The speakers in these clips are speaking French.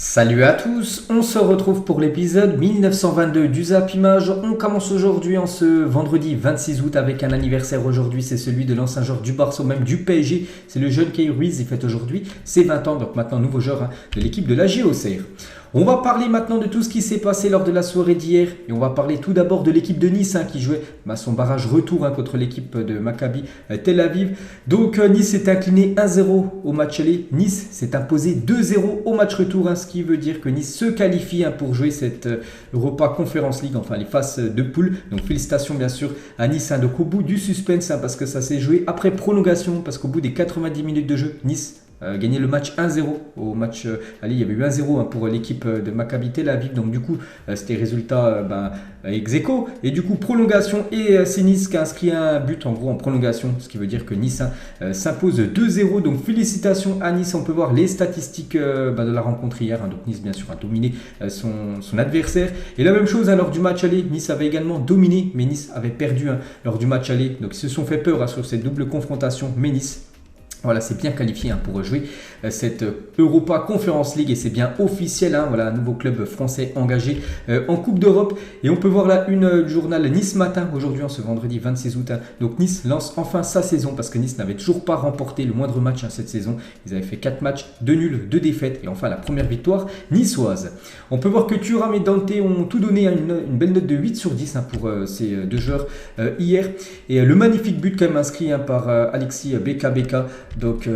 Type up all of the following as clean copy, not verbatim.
Salut à tous, on se retrouve pour l'épisode 1922 du Zap Image. On commence aujourd'hui en ce vendredi 26 août avec un anniversaire aujourd'hui, c'est celui de l'ancien joueur du Barça, même du PSG. C'est le jeune Kay Ruiz, il fête aujourd'hui ses 20 ans, donc maintenant nouveau joueur de l'équipe de la JOCR. On va parler maintenant de tout ce qui s'est passé lors de la soirée d'hier et on va parler tout d'abord de l'équipe de Nice qui jouait son barrage retour contre l'équipe de Maccabi Tel Aviv. Donc Nice s'est incliné 1-0 au match aller, Nice s'est imposé 2-0 au match retour, ce qui veut dire que Nice se qualifie pour jouer cette Europa Conference League, enfin les phases de poule. Donc félicitations bien sûr à Nice, donc au bout du suspense parce que ça s'est joué après prolongation, parce qu'au bout des 90 minutes de jeu, Nice gagné le match 1-0 au match allez, il y avait eu 1-0 pour l'équipe de Maccabi Tel Aviv, donc du coup c'était résultat ex aequo et du coup prolongation et c'est Nice qui a inscrit un but en gros en prolongation, ce qui veut dire que Nice s'impose 2-0, donc félicitations à Nice. On peut voir les statistiques de la rencontre hier, donc Nice bien sûr a dominé son adversaire et la même chose lors du match aller, Nice avait également dominé mais Nice avait perdu lors du match aller, donc ils se sont fait peur sur cette double confrontation, mais Nice voilà, c'est bien qualifié pour jouer cette Europa Conference League et c'est bien officiel. Voilà, un nouveau club français engagé en Coupe d'Europe. Et on peut voir là une du journal Nice Matin aujourd'hui, en ce vendredi 26 août. Donc Nice lance enfin sa saison parce que Nice n'avait toujours pas remporté le moindre match cette saison. Ils avaient fait 4 matchs, 2 nuls, 2 défaites et enfin la première victoire niçoise. On peut voir que Thuram et Dante ont tout donné une belle note de 8 sur 10 pour ces deux joueurs hier. Et le magnifique but quand même inscrit par Alexis Beka. Donc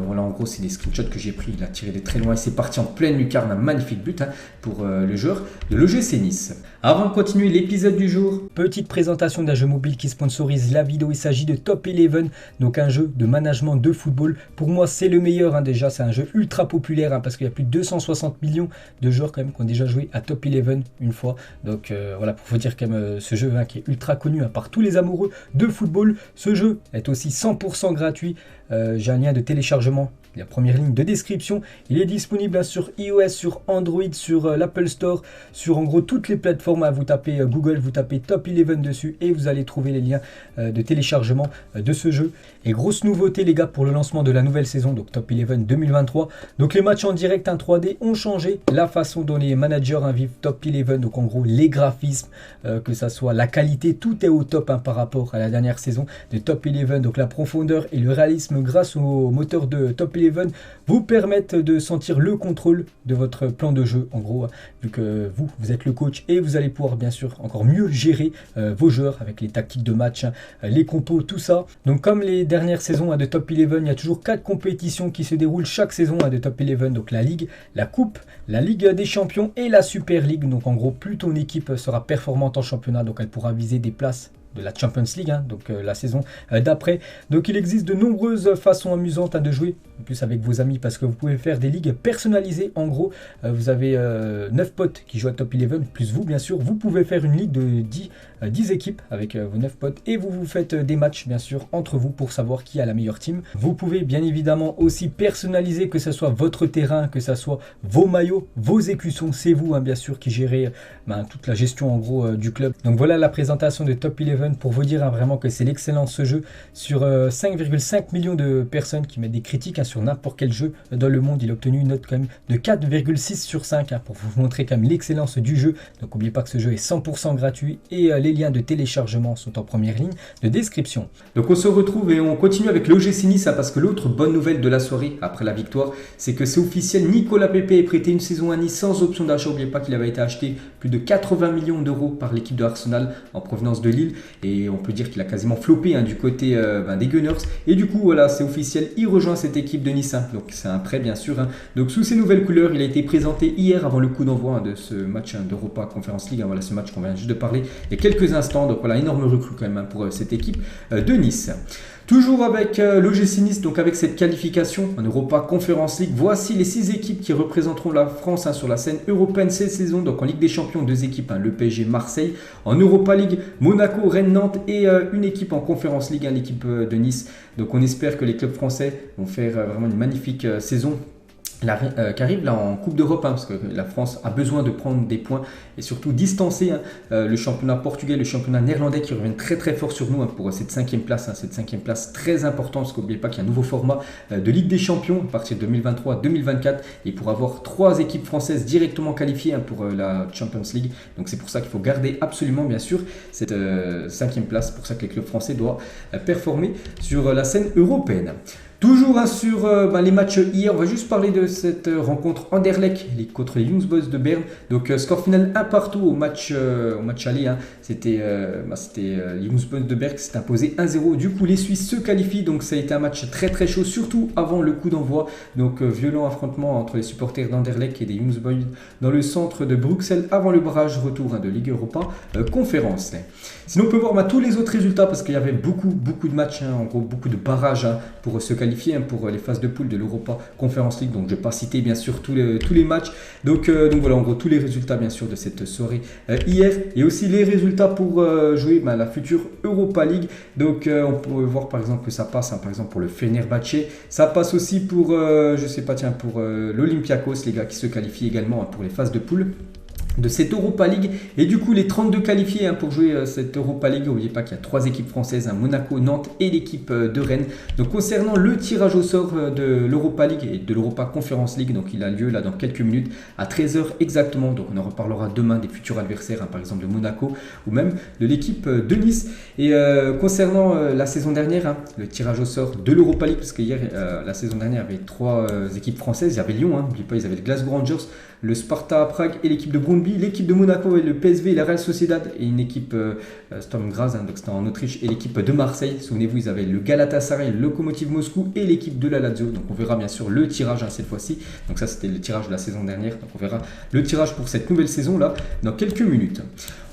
voilà, en gros c'est des screenshots que j'ai pris, il a tiré de très loin et c'est parti en pleine lucarne, un magnifique but pour le joueur de l'OGC Nice. Avant de continuer l'épisode du jour, petite présentation d'un jeu mobile qui sponsorise la vidéo, il s'agit de Top 11, donc un jeu de management de football. Pour moi c'est le meilleur, déjà c'est un jeu ultra populaire parce qu'il y a plus de 260 millions de joueurs quand même qui ont déjà joué à Top 11 une fois. Donc voilà, pour vous dire quand même ce jeu qui est ultra connu par tous les amoureux de football. Ce jeu est aussi 100% gratuit. J'ai un lien de téléchargement, la première ligne de description. Il est disponible sur iOS, sur Android, sur l'Apple Store, sur en gros toutes les plateformes. Vous tapez Google, vous tapez Top 11 dessus et vous allez trouver les liens de téléchargement de ce jeu. Et grosse nouveauté les gars pour le lancement de la nouvelle saison, donc Top 11 2023. Donc les matchs en direct 3D ont changé la façon dont les managers vivent Top 11. Donc en gros les graphismes, que ça soit la qualité, tout est au top par rapport à la dernière saison de Top 11. Donc la profondeur et le réalisme grâce au moteur de Top 11 vous permettent de sentir le contrôle de votre plan de jeu. En gros, vu que vous êtes le coach et vous allez pouvoir bien sûr encore mieux gérer vos joueurs avec les tactiques de match, les compos, tout ça. Donc comme les dernières saisons de Top 11, il y a toujours 4 compétitions qui se déroulent chaque saison de Top 11. Donc la Ligue, la Coupe, la Ligue des Champions et la Super League. Donc en gros, plus ton équipe sera performante en championnat, donc elle pourra viser des places de la Champions League, donc la saison d'après. Donc il existe de nombreuses façons amusantes de jouer, en plus avec vos amis, parce que vous pouvez faire des ligues personnalisées. En gros, vous avez 9 potes qui jouent à Top 11, plus vous bien sûr. Vous pouvez faire une ligue de 10 équipes avec vos 9 potes et vous faites des matchs bien sûr entre vous pour savoir qui a la meilleure team. Vous pouvez bien évidemment aussi personnaliser, que ce soit votre terrain, que ce soit vos maillots, vos écussons. C'est vous bien sûr qui gérez toute la gestion en gros du club. Donc voilà la présentation de Top 11 pour vous dire vraiment que c'est l'excellence ce jeu. Sur 5,5 millions de personnes qui mettent des critiques sur n'importe quel jeu dans le monde, il a obtenu une note quand même de 4,6 sur 5 pour vous montrer quand même l'excellence du jeu. Donc n'oubliez pas que ce jeu est 100% gratuit et les liens de téléchargement sont en première ligne de description. Donc on se retrouve et on continue avec l'OGC Nice parce que l'autre bonne nouvelle de la soirée après la victoire, c'est que c'est officiel, Nicolas Pepe est prêté une saison à Nice sans option d'achat. N'oubliez pas qu'il avait été acheté plus de 80 millions d'euros par l'équipe de Arsenal en provenance de Lille. Et on peut dire qu'il a quasiment floppé du côté des Gunners. Et du coup, voilà, c'est officiel, il rejoint cette équipe de Nice. Donc c'est un prêt, bien sûr. Donc sous ces nouvelles couleurs, il a été présenté hier avant le coup d'envoi de ce match d'Europa Conference League. Voilà, ce match qu'on vient juste de parler il y a quelques instants. Donc voilà, énorme recrue quand même pour cette équipe de Nice. Toujours avec l'OGC Nice, donc avec cette qualification en Europa Conference League, voici les 6 équipes qui représenteront la France sur la scène européenne cette saison. Donc en Ligue des Champions, 2 équipes, le PSG, Marseille. En Europa League, Monaco, Rennes, Nantes et une équipe en Conference League, l'équipe de Nice. Donc on espère que les clubs français vont faire vraiment une magnifique saison. qui arrive là en Coupe d'Europe, hein, parce que la France a besoin de prendre des points et surtout distancer le championnat portugais, le championnat néerlandais qui reviennent très très fort sur nous pour cette cinquième place, cette cinquième place très importante, parce qu'oubliez pas qu'il y a un nouveau format de Ligue des Champions à partir de 2023-2024 et pour avoir 3 équipes françaises directement qualifiées pour la Champions League. Donc c'est pour ça qu'il faut garder absolument bien sûr cette cinquième place, pour ça que les clubs français doivent performer sur la scène européenne. Toujours sur les matchs hier, on va juste parler de cette rencontre Anderlecht contre les Young Boys de Berne. Donc score final 1-1 au match aller. C'était Young Boys de Berne qui s'est imposé 1-0. Du coup les Suisses se qualifient, donc ça a été un match très très chaud, surtout avant le coup d'envoi. Donc violent affrontement entre les supporters d'Anderlecht et des Young Boys dans le centre de Bruxelles avant le barrage retour de Ligue Europa Conférence. Sinon on peut voir tous les autres résultats parce qu'il y avait beaucoup de matchs, en gros beaucoup de barrages pour se qualifier pour les phases de poule de l'Europa Conference League. Donc je ne vais pas citer bien sûr tous les matchs. Donc voilà en gros tous les résultats bien sûr de cette soirée hier et aussi les résultats pour jouer la future Europa League. Donc on peut voir par exemple que ça passe par exemple pour le Fenerbahçe, ça passe aussi pour pour l'Olympiakos, les gars qui se qualifient également pour les phases de poule de cette Europa League. Et du coup les 32 qualifiés pour jouer cette Europa League. N'oubliez pas qu'il y a 3 équipes françaises, Monaco, Nantes et l'équipe de Rennes. Donc concernant le tirage au sort de l'Europa League et de l'Europa Conference League, donc il a lieu là dans quelques minutes à 13h exactement. Donc on en reparlera demain des futurs adversaires, par exemple de Monaco ou même de l'équipe de Nice. Et concernant la saison dernière, le tirage au sort de l'Europa League, parce que hier la saison dernière il y avait 3 équipes françaises. Il y avait Lyon, n'oubliez pas, ils avaient le Glasgow Rangers, le Sparta Prague et l'équipe de Brøndby, l'équipe de Monaco et le PSV et la Real Sociedad et une équipe Sturm Graz, donc c'était en Autriche, et l'équipe de Marseille. Souvenez-vous, ils avaient le Galatasaray, le Lokomotiv Moscou et l'équipe de la Lazio. Donc on verra bien sûr le tirage cette fois-ci. Donc ça c'était le tirage de la saison dernière. Donc on verra le tirage pour cette nouvelle saison là dans quelques minutes.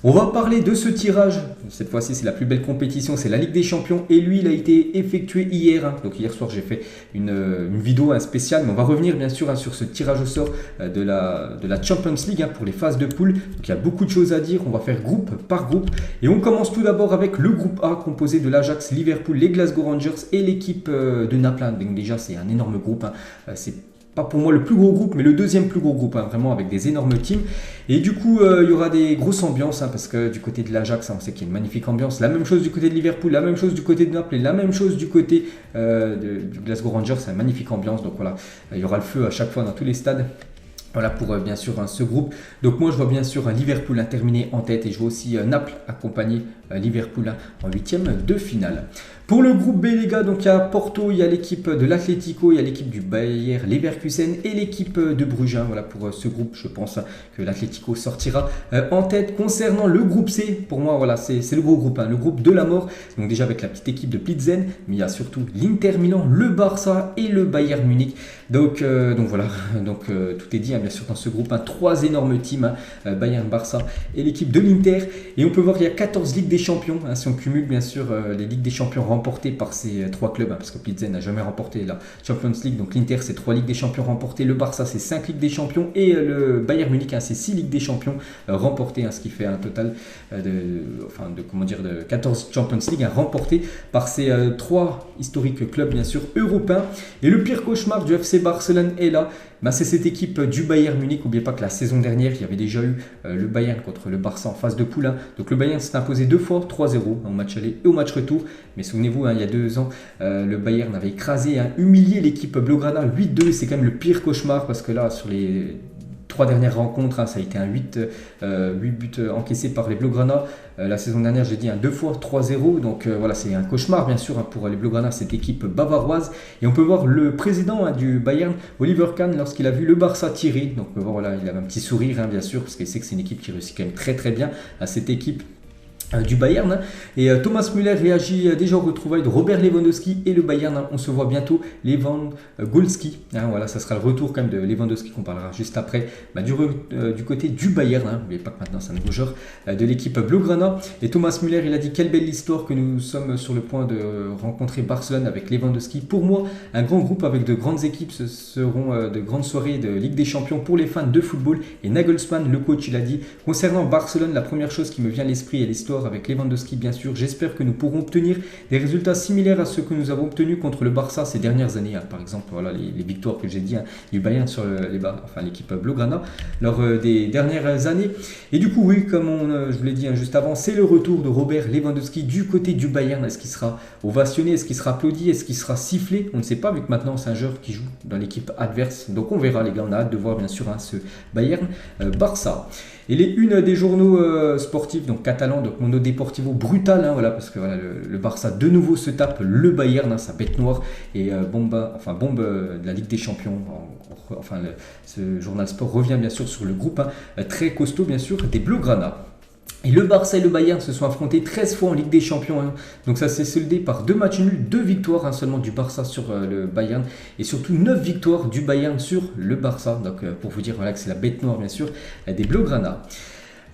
On va parler de ce tirage. Cette fois-ci, c'est la plus belle compétition, c'est la Ligue des Champions. Et lui, il a été effectué hier. Donc hier soir, j'ai fait une vidéo spéciale. Mais on va revenir bien sûr sur ce tirage au sort de la Champions League pour les phases de poule. Donc il y a beaucoup de choses à dire. On va faire groupe par groupe. Et on commence tout d'abord avec le groupe A composé de l'Ajax, Liverpool, les Glasgow Rangers et l'équipe de Naples. Donc déjà, c'est un énorme groupe. C'est pas pour moi le plus gros groupe, mais le deuxième plus gros groupe, vraiment avec des énormes teams. Et du coup, il y aura des grosses ambiances, parce que du côté de l'Ajax, on sait qu'il y a une magnifique ambiance. La même chose du côté de Liverpool, la même chose du côté de Naples et la même chose du côté du Glasgow Rangers. C'est une magnifique ambiance, donc voilà, il y aura le feu à chaque fois dans tous les stades. Voilà pour bien sûr ce groupe. Donc moi je vois bien sûr Liverpool terminer en tête et je vois aussi Naples accompagner Liverpool en 8e de finale. Pour le groupe B les gars, donc il y a Porto, il y a l'équipe de l'Atlético, il y a l'équipe du Bayer Leverkusen et l'équipe de Bruges. Voilà pour ce groupe, je pense que l'Atlético sortira en tête. Concernant le groupe C, pour moi voilà c'est le gros groupe, le groupe de la mort. Donc déjà avec la petite équipe de Plzen, mais il y a surtout l'Inter Milan, le Barça et le Bayern Munich. Donc voilà, tout est dit bien sûr dans ce groupe, 3 énormes teams, Bayern, Barça et l'équipe de l'Inter. Et on peut voir qu'il y a 14 Ligues des Champions, si on cumule bien sûr les Ligues des Champions remportées par ces 3 clubs, parce que Plzen n'a jamais remporté la Champions League. Donc l'Inter c'est 3 Ligues des Champions remportées, le Barça c'est 5 Ligues des Champions et le Bayern Munich c'est 6 Ligues des Champions remportées, ce qui fait un total de 14 Champions League remportées par ces 3 historiques clubs bien sûr européens. Et le pire cauchemar du FC Barcelone est là, c'est cette équipe du Bayern Munich. N'oubliez pas que la saison dernière, il y avait déjà eu le Bayern contre le Barça en phase de poule. Donc le Bayern s'est imposé 2 fois 3-0 au match aller et au match retour. Mais souvenez-vous, il y a 2 ans, le Bayern avait écrasé, humilié l'équipe Blaugrana 8-2. C'est quand même le pire cauchemar parce que là, sur les 3 dernières rencontres, ça a été 8 buts encaissés par les Blaugrana. La saison dernière, j'ai dit 2 fois 3-0. Donc voilà, c'est un cauchemar bien sûr pour les Blaugrana, cette équipe bavaroise. Et on peut voir le président du Bayern, Oliver Kahn, lorsqu'il a vu le Barça tirer. Donc voilà, il avait un petit sourire bien sûr, parce qu'il sait que c'est une équipe qui réussit quand même très très bien à cette équipe du Bayern. Et Thomas Müller réagit déjà aux retrouvailles de Robert Lewandowski et le Bayern. On se voit bientôt Lewandowski. Voilà, ça sera le retour quand même de Lewandowski qu'on parlera juste après. Du côté du Bayern, n'oubliez pas que maintenant c'est un nouveau joueur de l'équipe Blaugrana. Et Thomas Müller, il a dit quelle belle histoire que nous sommes sur le point de rencontrer Barcelone avec Lewandowski. Pour moi, un grand groupe avec de grandes équipes, ce seront de grandes soirées de Ligue des Champions pour les fans de football. Et Nagelsmann, le coach, il a dit concernant Barcelone, la première chose qui me vient à l'esprit est l'histoire victoire avec Lewandowski bien sûr. J'espère que nous pourrons obtenir des résultats similaires à ceux que nous avons obtenus contre le Barça ces dernières années. Par exemple, voilà les victoires que j'ai dit du Bayern sur l'équipe Blaugrana lors des dernières années. Et du coup, oui, comme je vous l'ai dit juste avant, c'est le retour de Robert Lewandowski du côté du Bayern. Est-ce qu'il sera ovationné? Est-ce qu'il sera applaudi? Est-ce qu'il sera sifflé? On ne sait pas, vu que maintenant c'est un joueur qui joue dans l'équipe adverse. Donc on verra, les gars. On a hâte de voir bien sûr ce Bayern Barça. Et les unes des journaux sportifs, donc catalans, donc Mundo Deportivo brutal, voilà, parce que voilà, le Barça de nouveau se tape le Bayern, sa bête noire, et bombe de la Ligue des Champions. Ce journal sport revient bien sûr sur le groupe très costaud bien sûr des Blaugrana. Et le Barça et le Bayern se sont affrontés 13 fois en Ligue des Champions. Donc ça s'est soldé par 2 matchs nuls, 2 victoires seulement du Barça sur le Bayern. Et surtout 9 victoires du Bayern sur le Barça. Donc pour vous dire voilà, que c'est la bête noire bien sûr des Blaugrana.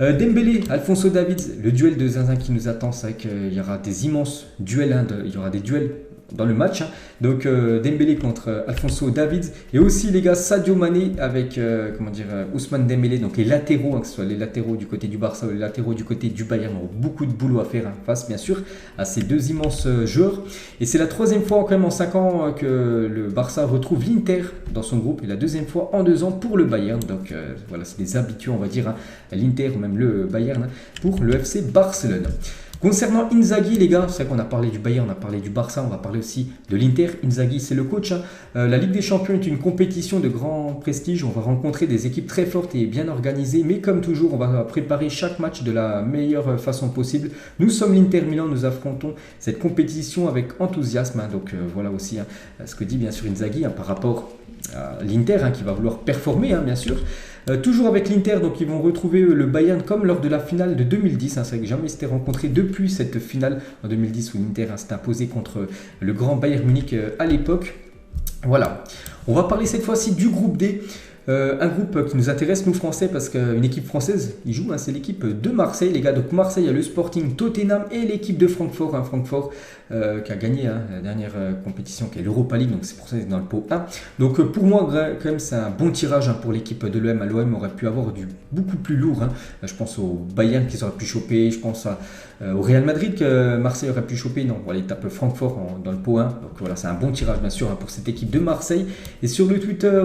Dembélé, Alphonso Davids, le duel de Zinzin qui nous attend. C'est vrai qu'il y aura des immenses duels, il y aura des duels dans le match. Donc Dembélé contre Alphonso Davids, et aussi les gars Sadio Mané avec Ousmane Dembélé, donc les latéraux, que ce soit les latéraux du côté du Barça ou les latéraux du côté du Bayern, ont beaucoup de boulot à faire face bien sûr à ces deux immenses joueurs. Et c'est la 3e fois quand même en 5 ans que le Barça retrouve l'Inter dans son groupe, et la 2e fois en 2 ans pour le Bayern. Donc voilà, c'est des habitués on va dire, l'Inter ou même le Bayern pour le FC Barcelone. Concernant Inzaghi, les gars, c'est vrai qu'on a parlé du Bayern, on a parlé du Barça, on va parler aussi de l'Inter. Inzaghi, c'est le coach. La Ligue des Champions est une compétition de grand prestige. On va rencontrer des équipes très fortes et bien organisées. Mais comme toujours, on va préparer chaque match de la meilleure façon possible. Nous sommes l'Inter Milan, nous affrontons cette compétition avec enthousiasme. Donc voilà aussi ce que dit bien sûr Inzaghi par rapport à l'Inter qui va vouloir performer bien sûr. Toujours avec l'Inter, donc ils vont retrouver le Bayern comme lors de la finale de 2010. C'est vrai que jamais ils s'étaient rencontrés depuis cette finale en 2010 où l'Inter s'est imposé contre le grand Bayern Munich à l'époque. Voilà, on va parler cette fois-ci du groupe D. Un groupe qui nous intéresse nous Français, parce qu'une équipe française y joue, c'est l'équipe de Marseille les gars. Donc Marseille, il y a le Sporting, Tottenham et l'équipe de Francfort, Francfort qui a gagné la dernière compétition qui est l'Europa League, donc c'est pour ça qu'ils sont dans le pot 1. Donc pour moi quand même c'est un bon tirage pour l'équipe de l'OM. L'OM aurait pu avoir du beaucoup plus lourd, je pense au Bayern qu'ils auraient pu choper, je pense au Real Madrid que Marseille aurait pu choper, non, voilà, ils tapent Francfort dans le pot 1. Donc voilà, c'est un bon tirage bien sûr pour cette équipe de Marseille. Et sur le Twitter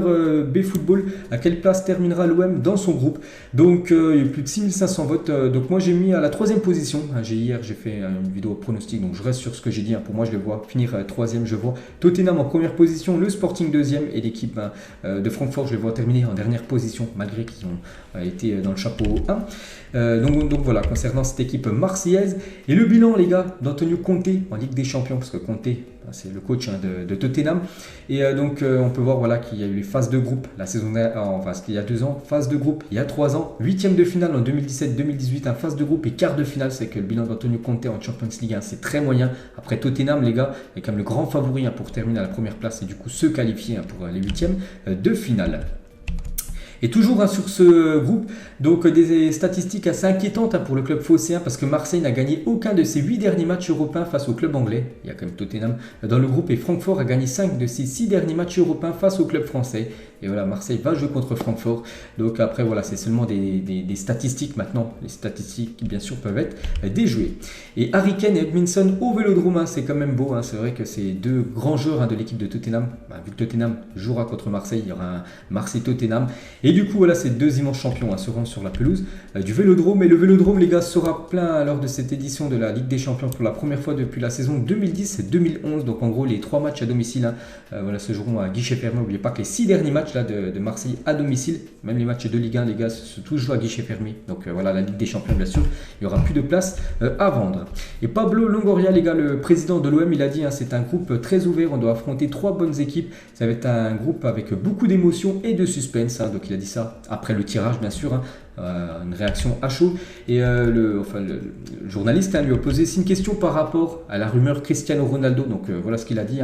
BFootball, à quelle place terminera l'OM dans son groupe? Donc il y a eu plus de 6500 votes, donc moi j'ai mis à la 3e position. Hier j'ai fait une vidéo pronostic, donc je reste sur ce que j'ai dit. Pour moi je les vois finir 3e, je vois Tottenham en première position, le Sporting 2e, et l'équipe de Francfort je les vois terminer en dernière position malgré qu'ils ont été dans le chapeau 1. Donc voilà, concernant cette équipe marseillaise. Et le bilan les gars d'Antonio Conte en Ligue des Champions, parce que Conte c'est le coach de Tottenham. Et donc on peut voir voilà, qu'il y a eu les phases de groupe la saison il y a 2 ans, phase de groupe il y a 3 ans, 8e de finale en 2017-2018, phase de groupe et quart de finale. C'est que le bilan d'Antonio Conte en Champions League c'est très moyen. Après Tottenham les gars est quand même le grand favori pour terminer à la première place et du coup se qualifier pour les 8e de finale. Et toujours sur ce groupe, donc des statistiques assez inquiétantes pour le club phocéen, parce que Marseille n'a gagné aucun de ses 8 derniers matchs européens face au club anglais. Il y a quand même Tottenham dans le groupe, et Francfort a gagné 5 de ses 6 derniers matchs européens face au club français. Et voilà, Marseille va jouer contre Francfort. Donc après voilà, c'est seulement des statistiques maintenant. Les statistiques bien sûr peuvent être déjouées. Et Harry Kane et Edmundson au Vélodrome, c'est quand même beau. C'est vrai que c'est 2 grands joueurs de l'équipe de Tottenham. Vu que Tottenham jouera contre Marseille, il y aura un Marseille-Tottenham. Et du coup voilà, ces 2 immenses champions seront sur la pelouse du Vélodrome. Et le Vélodrome les gars sera plein lors de cette édition de la Ligue des Champions pour la première fois depuis la saison 2010-2011. Donc en gros les 3 matchs à domicile voilà, se joueront à guichet fermé. N'oubliez pas que les 6 derniers matchs de Marseille à domicile, même les matchs de Ligue 1 les gars, se toujours à guichet fermé. Donc voilà, la Ligue des Champions bien sûr, il n'y aura plus de place à vendre. Et Pablo Longoria les gars, le président de l'OM, il a dit c'est un groupe très ouvert, on doit affronter 3 bonnes équipes, ça va être un groupe avec beaucoup d'émotion et de suspense. Donc il a dit ça après le tirage bien sûr, une réaction à chaud. Et le journaliste lui a posé une question par rapport à la rumeur Cristiano Ronaldo. Donc voilà ce qu'il a dit.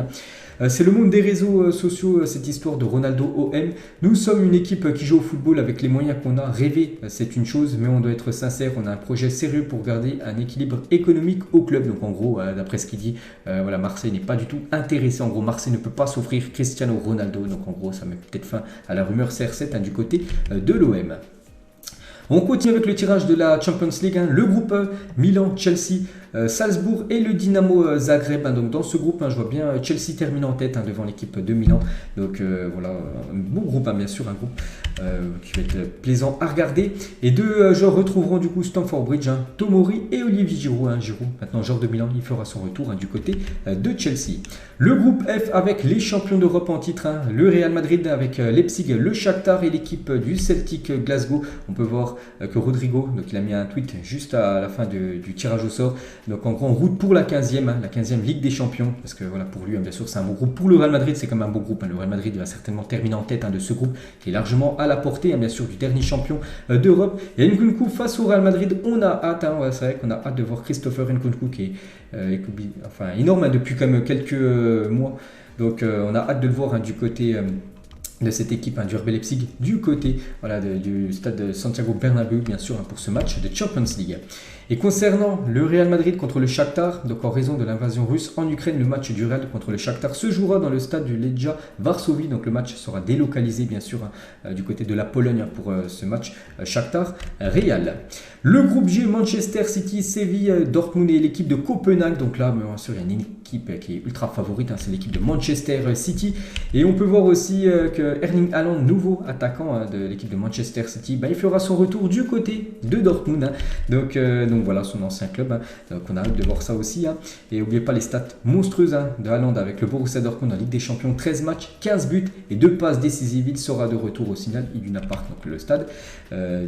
C'est le monde des réseaux sociaux, cette histoire de Ronaldo OM. Nous sommes une équipe qui joue au football avec les moyens qu'on a. Rêver, c'est une chose, mais on doit être sincère. On a un projet sérieux pour garder un équilibre économique au club. Donc en gros, d'après ce qu'il dit, voilà, Marseille n'est pas du tout intéressé. En gros, Marseille ne peut pas s'offrir Cristiano Ronaldo. Donc en gros, ça met peut-être fin à la rumeur CR7 du côté de l'OM. On continue avec le tirage de la Champions League, hein. Le groupe Milan, Chelsea, Salzbourg et le Dynamo Zagreb, hein. Donc dans ce groupe, hein, je vois bien Chelsea terminer en tête, hein, devant l'équipe de Milan. Donc voilà, un beau groupe, hein, bien sûr, un groupe qui va être plaisant à regarder. Et deux joueurs retrouveront du coup Stamford Bridge, hein, Tomori et Olivier Giroud, hein. Giroud, maintenant joueur de Milan, il fera son retour, hein, du côté de Chelsea. Le groupe F avec les champions d'Europe en titre, hein, le Real Madrid avec Leipzig, le Shakhtar et l'équipe du Celtic Glasgow. On peut voir que Rodrigo, donc il a mis un tweet juste à la fin du tirage au sort. Donc en gros, en route pour la 15e, hein, la 15e Ligue des Champions, parce que voilà, pour lui, hein, bien sûr, c'est un bon groupe. Pour le Real Madrid, c'est quand même un bon groupe, hein. Le Real Madrid va certainement terminer en tête, hein, de ce groupe qui est largement à la portée, hein, bien sûr, du dernier champion d'Europe. Et Nkunku face au Real Madrid, on a hâte, hein, ouais, c'est vrai qu'on a hâte de voir Christopher Nkunku qui est enfin, énorme, hein, depuis quand même quelques mois. Donc on a hâte de le voir, hein, du côté de cette équipe, hein, du RB Leipzig, du côté voilà, du stade de Santiago Bernabéu, bien sûr, hein, pour ce match de Champions League. Et concernant le Real Madrid contre le Shakhtar, donc en raison de l'invasion russe en Ukraine, le match du Real contre le Shakhtar se jouera dans le stade du Legia Varsovie. Donc le match sera délocalisé, bien sûr, hein, du côté de la Pologne, hein, pour ce match Shakhtar-Real. Le groupe G, Manchester City, Séville, Dortmund et l'équipe de Copenhague. Donc là, bien sûr, il y a une équipe qui est ultra favorite, hein, c'est l'équipe de Manchester City. Et on peut voir aussi que Erling Haaland, nouveau attaquant, hein, de l'équipe de Manchester City, bah, il fera son retour du côté de Dortmund, hein. Donc voilà, son ancien club, hein. Donc on a hâte de voir ça aussi, hein. Et n'oubliez pas les stats monstrueuses, hein, de Haaland avec le Borussia Dortmund en Ligue des Champions, 13 matchs, 15 buts et 2 passes décisives. Il sera de retour au Signal Iduna Park, donc le stade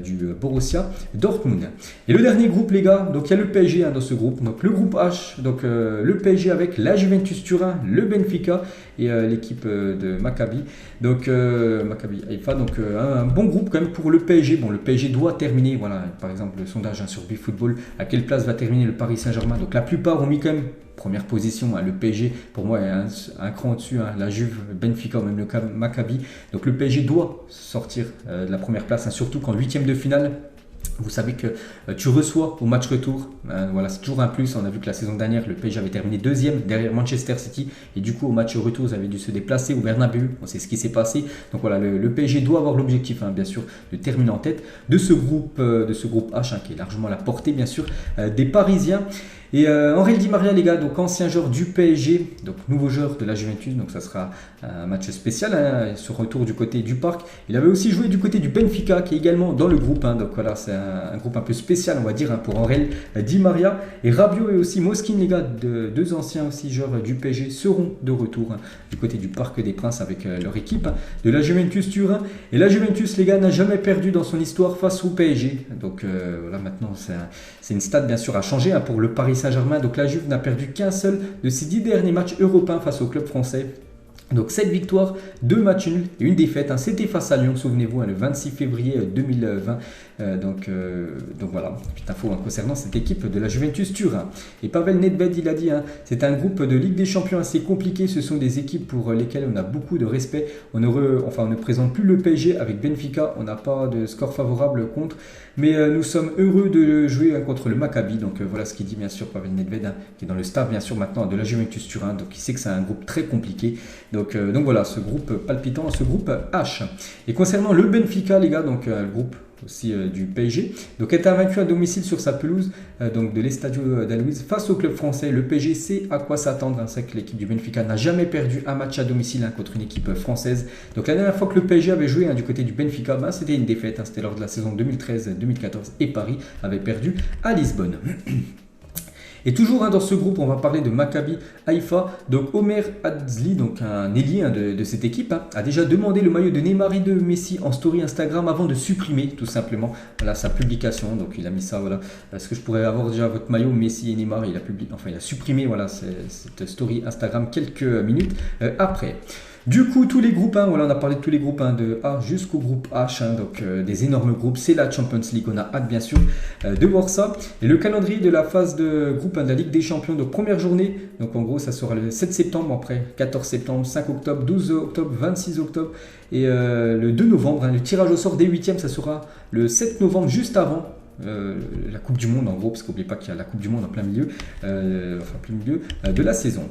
du Borussia Dortmund. Et le dernier groupe, les gars, donc il y a le PSG, hein, dans ce groupe, donc le groupe H, donc le PSG avec la Juventus Turin, le Benfica et l'équipe de Maccabi, donc Maccabi Haïfa. Donc un bon groupe quand même pour le PSG. Bon, le PSG doit terminer, voilà, par exemple le sondage, hein, sur BeFootball, à quelle place va terminer le Paris Saint-Germain. Donc la plupart ont mis quand même première position, hein. Le PSG pour moi est un cran au-dessus, hein. La Juve, Benfica ou même le Maccabi. Donc le PSG doit sortir de la première place, hein, surtout qu'en huitième de finale, vous savez que tu reçois au match retour, voilà, c'est toujours un plus. On a vu que la saison dernière, le PSG avait terminé deuxième derrière Manchester City, et du coup au match retour, ils avaient dû se déplacer au Bernabéu. On sait ce qui s'est passé. Donc voilà, le PSG doit avoir l'objectif, hein, bien sûr, de terminer en tête de ce groupe H, hein, qui est largement à la portée, bien sûr, des Parisiens. Et Henri Di Maria, les gars, donc ancien joueur du PSG, donc nouveau joueur de la Juventus, donc ça sera un match spécial, hein, sur retour du côté du Parc. Il avait aussi joué du côté du Benfica, qui est également dans le groupe, hein. Donc voilà, c'est un groupe un peu spécial, on va dire, hein, pour Henri Di Maria. Et Rabiot et aussi Moskin, les gars, deux anciens aussi joueurs du PSG, seront de retour, hein, du côté du Parc des Princes avec leur équipe, hein, de la Juventus Turin. Et la Juventus, les gars, n'a jamais perdu dans son histoire face au PSG. Donc voilà, maintenant c'est une stat, bien sûr, à changer, hein, pour le Paris Saint-Germain. Donc la Juve n'a perdu qu'un seul de ses 10 derniers matchs européens face au club français. Donc 7 victoires, 2 matchs nuls et une défaite, hein. C'était face à Lyon, souvenez-vous, hein, le 26 février 2020. Donc voilà, petite info, hein, concernant cette équipe de la Juventus Turin. Et Pavel Nedved, il a dit, hein, c'est un groupe de Ligue des Champions assez compliqué. Ce sont des équipes pour lesquelles on a beaucoup de respect. On ne présente plus le PSG avec Benfica. On n'a pas de score favorable contre. Mais nous sommes heureux de jouer, hein, contre le Maccabi. Donc voilà ce qu'il dit, bien sûr, Pavel Nedved, hein, qui est dans le staff, bien sûr, maintenant de la Juventus Turin. Donc il sait que c'est un groupe très compliqué. Donc voilà, ce groupe palpitant, ce groupe H. Et concernant le Benfica, les gars, donc le groupe aussi du PSG, donc est vaincu à domicile sur sa pelouse, donc de l'Estadio d'Alouise face au club français. Le PSG sait à quoi s'attendre, hein. C'est que l'équipe du Benfica n'a jamais perdu un match à domicile, hein, contre une équipe française. Donc la dernière fois que le PSG avait joué, hein, du côté du Benfica, bah, c'était une défaite, hein. C'était lors de la saison 2013-2014 et Paris avait perdu à Lisbonne. Et toujours, hein, dans ce groupe, on va parler de Maccabi Haïfa. Donc Omer Adzli, donc un ailier, hein, de cette équipe, hein, a déjà demandé le maillot de Neymar et de Messi en story Instagram avant de supprimer tout simplement, voilà, sa publication. Donc il a mis ça, voilà, est-ce que je pourrais avoir déjà votre maillot Messi et Neymar? Il a supprimé, voilà, cette story Instagram quelques minutes après. Du coup, tous les groupes, hein, voilà, on a parlé de tous les groupes, hein, de A jusqu'au groupe H, hein, donc des énormes groupes. C'est la Champions League, on a hâte, bien sûr, de voir ça. Et le calendrier de la phase de groupe, hein, de la Ligue des Champions, donc première journée, donc en gros ça sera le 7 septembre, après 14 septembre, 5 octobre, 12 octobre, 26 octobre et le 2 novembre, hein. Le tirage au sort des huitièmes, ça sera le 7 novembre, juste avant la Coupe du Monde en gros, parce qu'oubliez pas qu'il y a la Coupe du Monde en plein milieu, de la saison.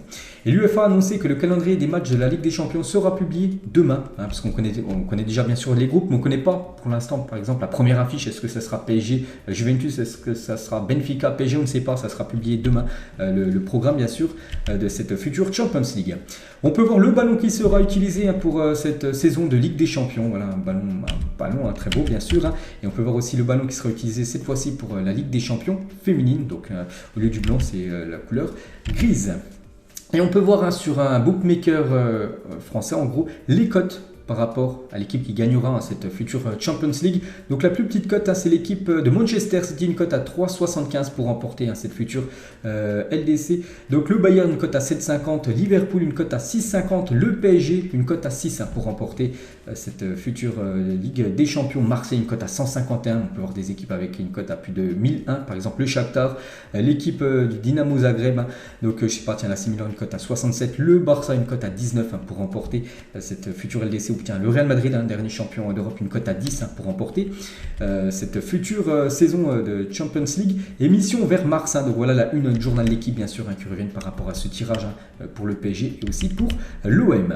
Et l'UEFA a annoncé que le calendrier des matchs de la Ligue des Champions sera publié demain, parce qu'on connaît déjà bien sûr les groupes, mais on ne connaît pas pour l'instant, par exemple, la première affiche. Est-ce que ça sera PSG Juventus, est-ce que ça sera Benfica PSG, on ne sait pas, ça sera publié demain, le programme bien sûr de cette future Champions League. On peut voir le ballon qui sera utilisé pour cette saison de Ligue des Champions, voilà, un ballon très beau bien sûr, et on peut voir aussi le ballon qui sera utilisé cette fois-ci pour la Ligue des Champions féminine, donc au lieu du blanc c'est la couleur grise. Et on peut voir sur un bookmaker français en gros les cotes par rapport à l'équipe qui gagnera cette future Champions League. Donc la plus petite cote, c'est l'équipe de Manchester City, une cote à 3,75 pour remporter cette future LDC. Donc le Bayern, une cote à 7,50, Liverpool, une cote à 6,50, le PSG, une cote à 6 pour remporter cette future Ligue des Champions. Marseille, une cote à 151, on peut voir des équipes avec une cote à plus de 1001, par exemple le Shakhtar, l'équipe du Dynamo Zagreb, donc je sais pas, tiens, la Milan, une cote à 67, le Barça, une cote à 19 pour remporter cette future LDC. Tiens, le Real Madrid, dernier champion d'Europe, une cote à 10 pour remporter cette future saison de Champions League. Émission vers mars, donc voilà la une du journal de l'équipe bien sûr qui revient par rapport à ce tirage pour le PSG et aussi pour l'OM.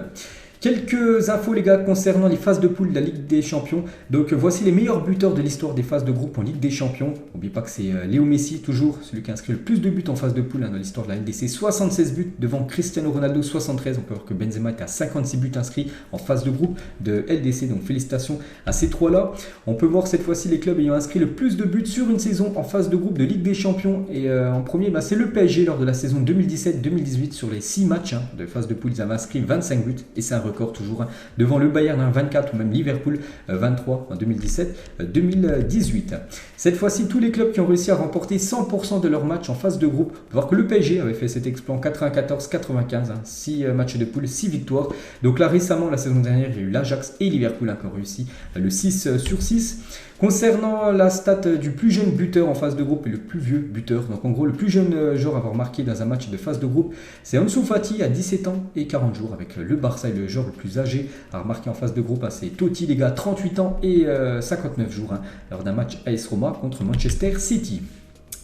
Quelques infos les gars concernant les phases de poule de la Ligue des Champions. Donc voici les meilleurs buteurs de l'histoire des phases de groupe en Ligue des Champions. N'oubliez pas que c'est Léo Messi toujours, celui qui a inscrit le plus de buts en phase de poule dans l'histoire de la LDC. 76 buts devant Cristiano Ronaldo, 73. On peut voir que Benzema était à 56 buts inscrits en phase de groupe de LDC. Donc félicitations à ces trois-là. On peut voir cette fois-ci les clubs ayant inscrit le plus de buts sur une saison en phase de groupe de Ligue des Champions. Et en premier, c'est le PSG lors de la saison 2017-2018 sur les 6 matchs de phase de poule. Ils avaient inscrit 25 buts et c'est un record toujours devant le Bayern 24 ou même Liverpool 23 en 2017-2018. Cette fois-ci, tous les clubs qui ont réussi à remporter 100% de leurs matchs en phase de groupe. On peut voir que le PSG avait fait cet exploit en 94-95, 6 matchs de poule, 6 victoires. Donc là récemment, la saison dernière, il y a eu l'Ajax et Liverpool qui ont réussi le 6 sur 6. Concernant la stat du plus jeune buteur en phase de groupe et le plus vieux buteur, donc en gros le plus jeune joueur à avoir marqué dans un match de phase de groupe, c'est Ansu Fati à 17 ans et 40 jours avec le Barça, et le joueur le plus âgé à avoir marqué en phase de groupe, c'est Totti les gars, 38 ans et 59 jours lors d'un match AS Roma contre Manchester City.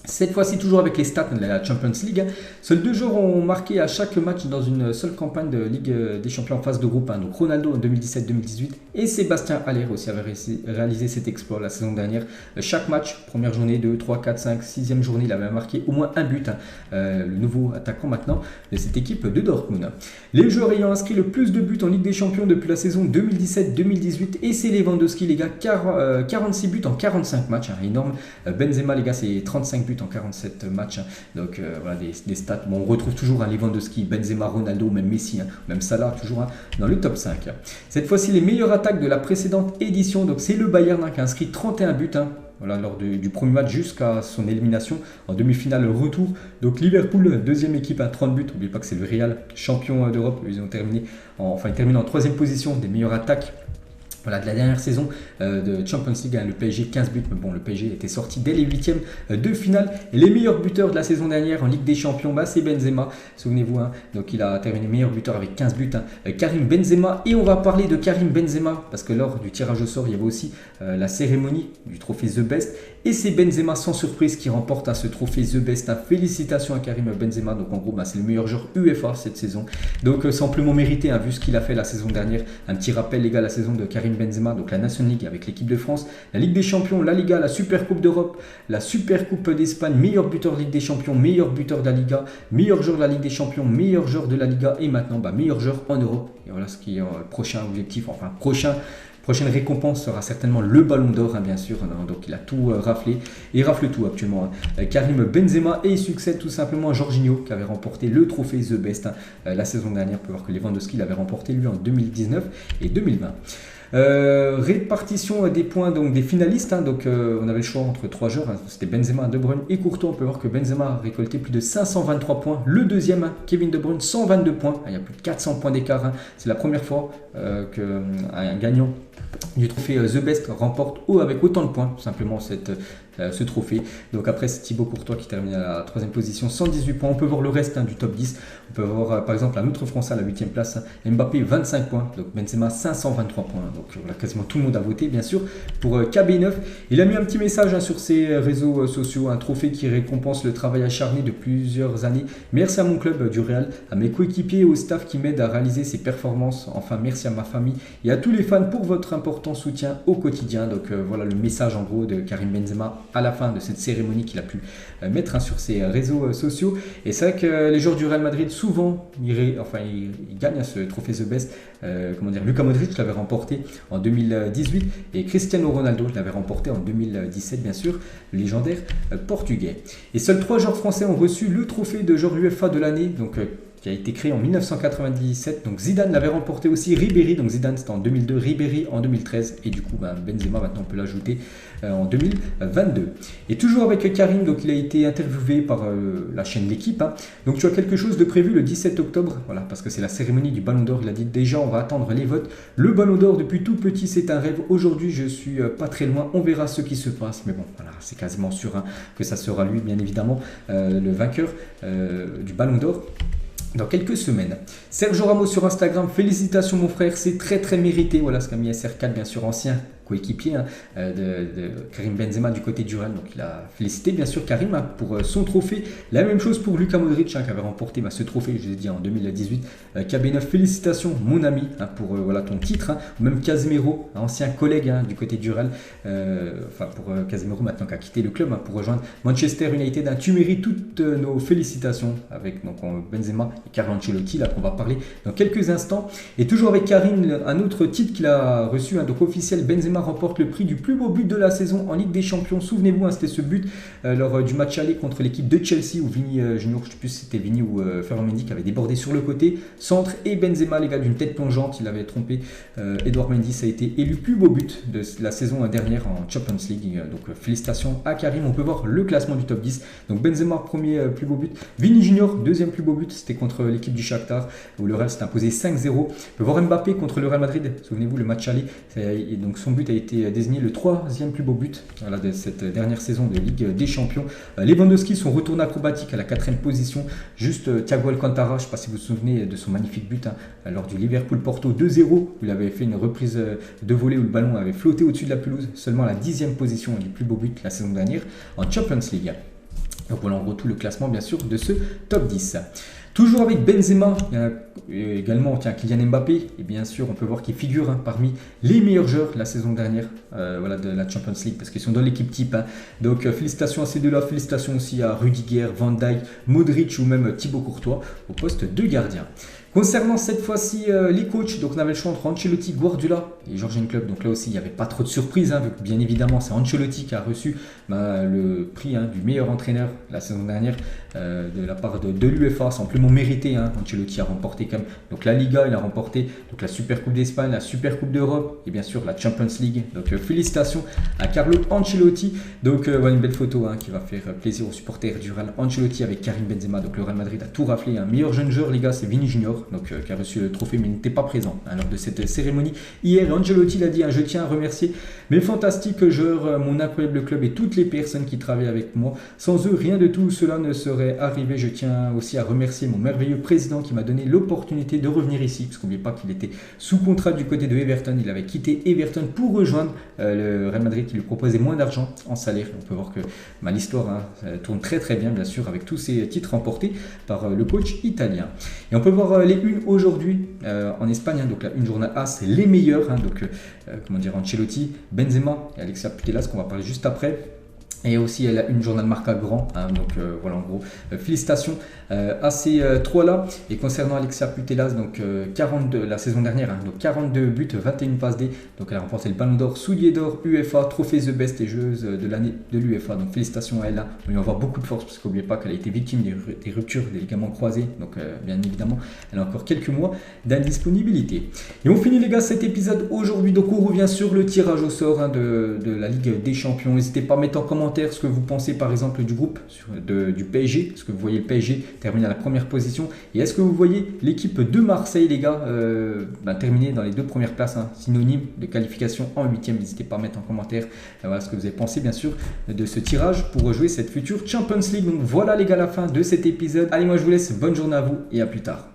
Cette fois-ci, toujours avec les stats de la Champions League, seuls 2 joueurs ont marqué à chaque match dans une seule campagne de Ligue des Champions en phase de groupe. Donc Ronaldo en 2017-2018 et Sébastien Haller aussi avait réalisé cet exploit la saison dernière. Chaque match, première journée, 2, 3, 4, 5, 6e journée, il avait marqué au moins un but. Le nouveau attaquant maintenant de cette équipe de Dortmund. Les joueurs ayant inscrit le plus de buts en Ligue des Champions depuis la saison 2017-2018 et c'est Lewandowski les gars, 46 buts en 45 matchs, énorme. Benzema les gars, c'est 35 buts en 47 matchs, donc voilà des stats. Bon, on retrouve toujours Lewandowski, Benzema, Ronaldo, même Messi, même Salah, toujours dans le top 5. Cette fois-ci, les meilleures attaques de la précédente édition, donc c'est le Bayern qui a inscrit 31 buts. Voilà, lors du premier match jusqu'à son élimination en demi-finale retour. Donc Liverpool, deuxième équipe à 30 buts. N'oubliez pas que c'est le Real, champion d'Europe. Ils ont terminé en 3e position des meilleures attaques. Voilà, de la dernière saison de Champions League, le PSG 15 buts, mais bon, le PSG était sorti dès les 8e de finale. Et les meilleurs buteurs de la saison dernière en Ligue des Champions, c'est Benzema, souvenez-vous, donc il a terminé meilleur buteur avec 15 buts, Karim Benzema. Et on va parler de Karim Benzema, parce que lors du tirage au sort, il y avait aussi la cérémonie du trophée The Best. Et c'est Benzema sans surprise qui remporte ce trophée The Best. Félicitations à Karim Benzema, donc en gros, c'est le meilleur joueur UEFA cette saison. Donc simplement mérité, vu ce qu'il a fait la saison dernière. Un petit rappel les gars, la saison de Karim Benzema, donc la National League avec l'équipe de France, la Ligue des Champions, la Liga, la Super Coupe d'Europe, la Super Coupe d'Espagne, meilleur buteur de Ligue des Champions, meilleur buteur de la Liga, meilleur joueur de la Ligue des Champions, meilleur joueur de la Liga et maintenant meilleur joueur en Europe. Et voilà ce qui est le prochain objectif, prochaine récompense sera certainement le Ballon d'Or, bien sûr. Donc il a tout raflé. Il rafle tout actuellement. Karim Benzema, et il succède tout simplement à Jorginho qui avait remporté le trophée The Best la saison dernière. On peut voir que Lewandowski l'avait remporté lui en 2019 et 2020. Répartition des points donc des finalistes, donc on avait le choix entre 3 joueurs, c'était Benzema, De Bruyne et Courtois. On peut voir que Benzema a récolté plus de 523 points, le deuxième Kevin De Bruyne 122 points, il y a plus de 400 points d'écart, c'est la première fois qu'un gagnant du trophée The Best remporte avec autant de points, tout simplement ce trophée. Donc après c'est Thibaut Courtois qui termine à la 3e position, 118 points. On peut voir le reste du top 10. On peut voir par exemple un autre Français à la 8e place, Mbappé 25 points, donc Benzema 523 points. donc voilà, quasiment tout le monde a voté bien sûr pour KB9. Il a mis un petit message sur ses réseaux sociaux, un trophée qui récompense le travail acharné de plusieurs années. Merci à mon club du Real, à mes coéquipiers et au staff qui m'aident à réaliser ces performances. Enfin, merci à ma famille et à tous les fans pour votre important soutien au quotidien. Donc voilà le message en gros de Karim Benzema à la fin de cette cérémonie qu'il a pu mettre sur ses réseaux sociaux. Et c'est vrai que les joueurs du Real Madrid souvent ils gagnent ce trophée The Best. Luka Modric l'avait remporté en 2018 et Cristiano Ronaldo l'avait remporté en 2017 bien sûr, le légendaire portugais. Et seuls 3 joueurs français ont reçu le trophée de joueur UEFA de l'année, donc qui a été créé en 1997. Donc Zidane l'avait remporté aussi, Ribéry, donc Zidane c'était en 2002, Ribéry en 2013 et du coup Benzema maintenant on peut l'ajouter en 2022. Et toujours avec Karim, donc il a été interviewé par la chaîne L'équipe. Donc tu as quelque chose de prévu le 17 octobre, voilà, parce que c'est la cérémonie du Ballon d'Or. Il a dit déjà on va attendre les votes. Le Ballon d'Or depuis tout petit c'est un rêve. Aujourd'hui je suis pas très loin, on verra ce qui se passe. Mais bon voilà, c'est quasiment sûr que ça sera lui bien évidemment le vainqueur du Ballon d'Or dans quelques semaines. Sergio Ramos sur Instagram, félicitations mon frère, c'est très mérité. Voilà ce qu'a mis SR4 bien sûr, ancien coéquipier de Karim Benzema du côté du Real. Donc il a félicité bien sûr Karim pour son trophée. La même chose pour Luka Modric qui avait remporté ce trophée, je l'ai dit en 2018. KB9, félicitations mon ami pour ton titre. Ou même Casemiro, ancien collègue du côté du Real. Pour Casemiro maintenant qui a quitté le club pour rejoindre Manchester United. Tu mérites toutes nos félicitations avec Benzema et Carlo Ancelotti là qu'on va parler dans quelques instants. Et toujours avec Karim, un autre titre qu'il a reçu, donc officiel. Benzema remporte le prix du plus beau but de la saison en Ligue des Champions. Souvenez-vous, c'était ce but lors du match aller contre l'équipe de Chelsea où Vini Junior, je ne sais plus si c'était Vini ou Ferland Mendy qui avait débordé sur le côté, centre, et Benzema, les gars, d'une tête plongeante, il avait trompé Edouard Mendy. Ça a été élu plus beau but de la saison dernière en Champions League. Donc félicitations à Karim. On peut voir le classement du top 10. Donc Benzema, premier plus beau but. Vini Junior, deuxième plus beau but, c'était contre l'équipe du Shakhtar où le Real s'est imposé 5-0. On peut voir Mbappé contre le Real Madrid. Souvenez-vous, le match aller, donc son but a été désigné le 3e plus beau but de cette dernière saison de Ligue des Champions. Lewandowski, son retour acrobatique à la 4e position, juste Thiago Alcantara, je ne sais pas si vous vous souvenez de son magnifique but lors du Liverpool-Porto 2-0, où il avait fait une reprise de volée où le ballon avait flotté au-dessus de la pelouse, seulement à la 10e position du plus beau but la saison dernière en Champions League. Donc voilà en gros tout le classement bien sûr de ce top 10. Toujours avec Benzema, il y a également Kylian Mbappé, et bien sûr on peut voir qu'il figure parmi les meilleurs joueurs la saison dernière de la Champions League, parce qu'ils sont dans l'équipe type. Donc félicitations à ces deux-là, félicitations aussi à Rudiger, Van Dijk, Modric ou même Thibaut Courtois au poste de gardien. Concernant cette fois-ci les coachs, donc on avait le choix entre Ancelotti, Guardiola et Jürgen Klopp. Donc là aussi il n'y avait pas trop de surprises, vu que bien évidemment c'est Ancelotti qui a reçu le prix du meilleur entraîneur la saison dernière de la part de l'UEFA. C'est amplement mérité. Ancelotti a remporté quand même donc la Liga, il a remporté donc la Super Coupe d'Espagne, la Super Coupe d'Europe et bien sûr la Champions League. Donc félicitations à Carlo Ancelotti. Donc voilà une belle photo qui va faire plaisir aux supporters du Real. Ancelotti avec Karim Benzema. Donc le Real Madrid a tout raflé. Un meilleur jeune joueur les gars, c'est Vini Junior. Donc, qui a reçu le trophée mais n'était pas présent lors de cette cérémonie. Hier, Ancelotti l'a dit, je tiens à remercier mes fantastiques joueurs, mon incroyable club et toutes les personnes qui travaillent avec moi. Sans eux, rien de tout cela ne serait arrivé. Je tiens aussi à remercier mon merveilleux président qui m'a donné l'opportunité de revenir ici, parce qu'on n'oublie pas qu'il était sous contrat du côté de Everton. Il avait quitté Everton pour rejoindre le Real Madrid qui lui proposait moins d'argent en salaire. On peut voir que l'histoire tourne très bien bien sûr avec tous ces titres remportés par le coach italien. Et on peut voir les unes aujourd'hui en Espagne, donc la une journal A c'est les meilleurs, Ancelotti, Benzema et Alexia Putellas qu'on va parler juste après. Et aussi elle a une journal Marca Grand, voilà en gros félicitations à ces trois-là. Et concernant Alexia Putellas, donc 42 la saison dernière, donc 42 buts, 21 passes D, donc elle a remporté le Ballon d'Or, Soulier d'Or, UEFA, Trophée The Best et joueuse de l'année de l'UEFA. Donc félicitations à elle, on lui envoie beaucoup de force parce qu'oubliez pas qu'elle a été victime des ruptures des ligaments croisés, donc bien évidemment elle a encore quelques mois d'indisponibilité. Et on finit les gars cet épisode aujourd'hui, donc on revient sur le tirage au sort de la Ligue des Champions. N'hésitez pas à mettre en commentaire ce que vous pensez par exemple du groupe du PSG. Est-ce que vous voyez le PSG terminer à la première position et est-ce que vous voyez l'équipe de Marseille les gars terminer dans les 2 premières places, synonyme de qualification en 8e. N'hésitez pas à mettre en commentaire voilà ce que vous avez pensé bien sûr de ce tirage pour rejouer cette future Champions League. Donc voilà les gars la fin de cet épisode. Allez moi je vous laisse, bonne journée à vous et à plus tard.